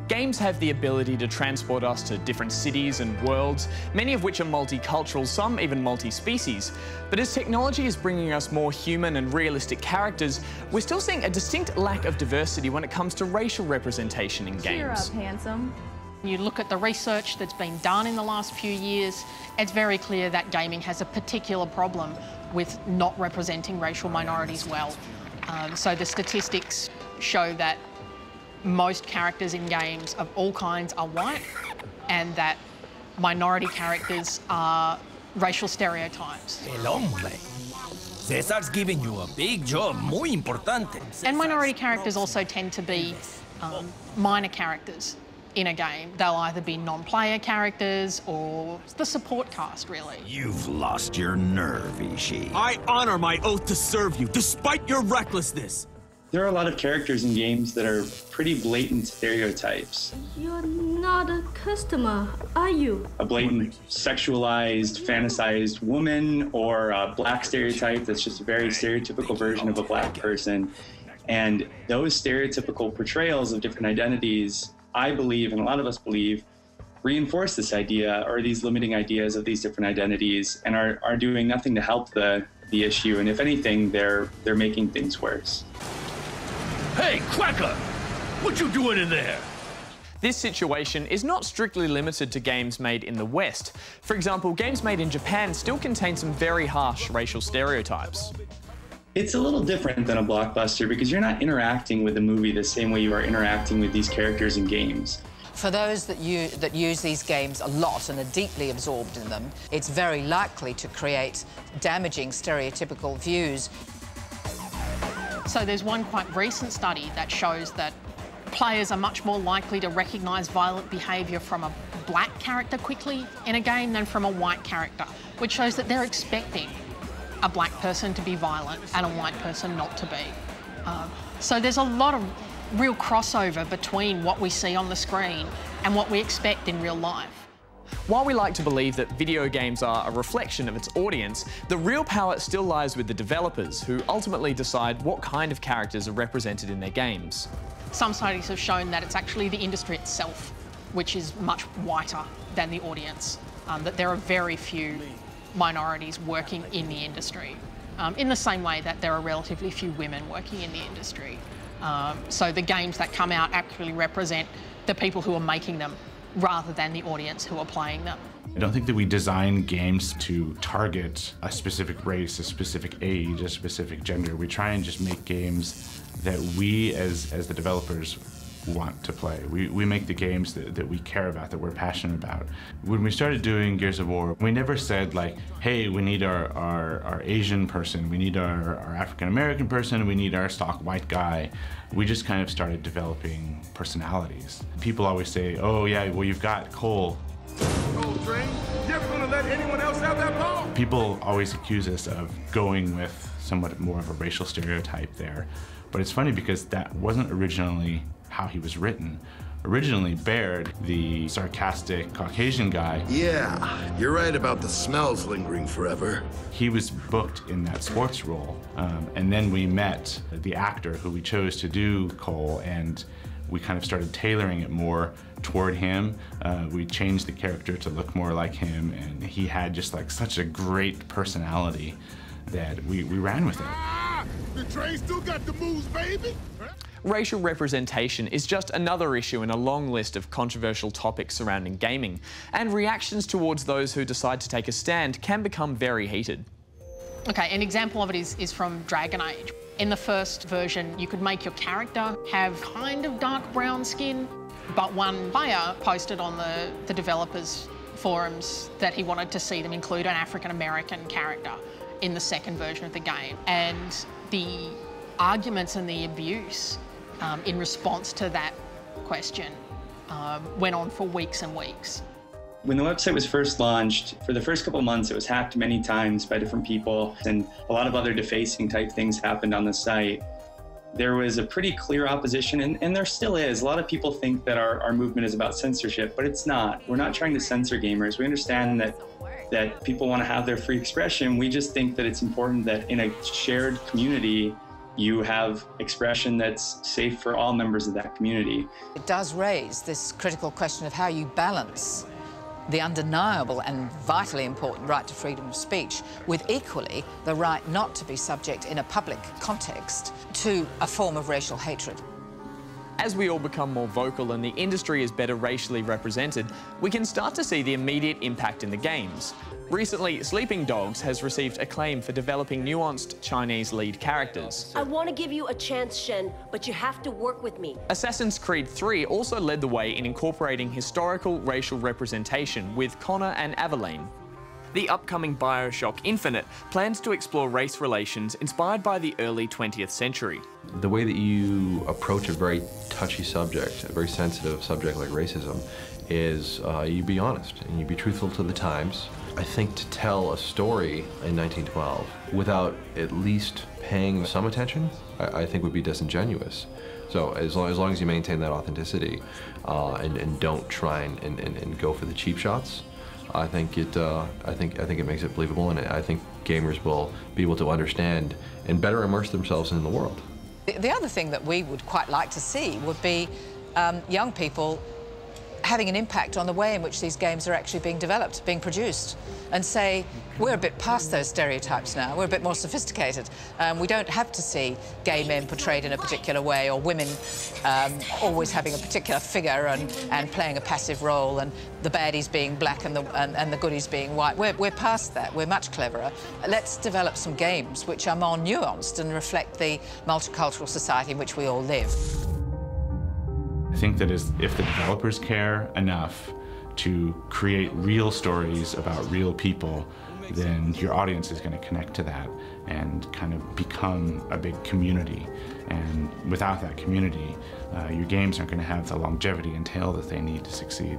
Games have the ability to transport us to different cities and worlds, many of which are multicultural, some even multi-species. But as technology is bringing us more human and realistic characters, we're still seeing a distinct lack of diversity when it comes to racial representation in games. Cheer up, handsome. You look at the research that's been done in the last few years, it's very clear that gaming has a particular problem with not representing racial minorities well. So the statistics show that most characters in games of all kinds are white, and that minority characters are racial stereotypes. El hombre. Cesar's giving you a big job, muy importante. And minority characters also tend to be minor characters in a game. They'll either be non-player characters or the support cast, really. You've lost your nerve, Ishii. I honor my oath to serve you, despite your recklessness. There are a lot of characters in games that are pretty blatant stereotypes. You're not a customer, are you? A blatant sexualized, fantasized woman, or a black stereotype that's just a very stereotypical version of a black person. And those stereotypical portrayals of different identities, I believe, and a lot of us believe, reinforce this idea or these limiting ideas of these different identities and are doing nothing to help the issue. And if anything, they're making things worse. Hey, Cracker! What you doing in there? This situation is not strictly limited to games made in the West. For example, games made in Japan still contain some very harsh racial stereotypes. It's a little different than a blockbuster because you're not interacting with the movie the same way you are interacting with these characters in games. For those that use these games a lot and are deeply absorbed in them, it's very likely to create damaging stereotypical views. So there's one quite recent study that shows that players are much more likely to recognise violent behaviour from a black character quickly in a game than from a white character, which shows that they're expecting a black person to be violent and a white person not to be. So there's a lot of real crossover between what we see on the screen and what we expect in real life. While we like to believe that video games are a reflection of its audience, the real power still lies with the developers, who ultimately decide what kind of characters are represented in their games. Some studies have shown that it's actually the industry itself which is much whiter than the audience, that there are very few minorities working in the industry, in the same way that there are relatively few women working in the industry. So the games that come out actually represent the people who are making them rather than the audience who are playing them. I don't think that we design games to target a specific race, a specific age, a specific gender. We try and just make games that we, as the developers, want to play. We make the games that we care about, that we're passionate about. When we started doing Gears of War, we never said like, hey, we need our Asian person, we need our African-American person, we need our stock white guy. We just kind of started developing personalities. People always say, oh yeah, well you've got Cole. Oh, Train, you ever gonna let anyone else have that ball? People always accuse us of going with somewhat more of a racial stereotype there. But it's funny because that wasn't originally how he was written. Originally, Baird, the sarcastic Caucasian guy... Yeah, you're right about the smells lingering forever. He was booked in that sports role. And then we met the actor who we chose to do Cole, and we kind of started tailoring it more toward him. We changed the character to look more like him, and he had just like such a great personality that we ran with it. The train still got the moves, baby. Racial representation is just another issue in a long list of controversial topics surrounding gaming, and reactions towards those who decide to take a stand can become very heated. Okay, an example of it is from Dragon Age. In the first version, you could make your character have kind of dark brown skin, but one player posted on the developers' forums that he wanted to see them include an African-American character in the second version of the game. And the arguments and the abuse in response to that question went on for weeks and weeks. When the website was first launched, for the first couple of months, it was hacked many times by different people, and a lot of other defacing type things happened on the site. There was a pretty clear opposition, and there still is. A lot of people think that our movement is about censorship, but it's not. We're not trying to censor gamers. We understand that people want to have their free expression. We just think that it's important that in a shared community you have expression that's safe for all members of that community. It does raise this critical question of how you balance the undeniable and vitally important right to freedom of speech with equally the right not to be subject in a public context to a form of racial hatred. As we all become more vocal and the industry is better racially represented, we can start to see the immediate impact in the games. Recently, Sleeping Dogs has received acclaim for developing nuanced Chinese lead characters. I want to give you a chance, Shen, but you have to work with me. Assassin's Creed 3 also led the way in incorporating historical racial representation with Connor and Aveline. The upcoming BioShock Infinite plans to explore race relations inspired by the early 20th century. The way that you approach a very touchy subject, a very sensitive subject like racism, is you be honest and you be truthful to the times. I think to tell a story in 1912 without at least paying some attention, I think would be disingenuous. So as long as you maintain that authenticity and don't try and go for the cheap shots, I think it makes it believable, and I think gamers will be able to understand and better immerse themselves in the world. The other thing that we would quite like to see would be young people having an impact on the way in which these games are actually being developed, being produced, and say, we're a bit past those stereotypes now, we're a bit more sophisticated. We don't have to see gay men portrayed in a particular way, or women always having a particular figure and playing a passive role, and the baddies being black and the goodies being white. We're past that, we're much cleverer. Let's develop some games which are more nuanced and reflect the multicultural society in which we all live. I think that if the developers care enough to create real stories about real people, then your audience is going to connect to that and kind of become a big community. And without that community, your games aren't going to have the longevity and tail that they need to succeed.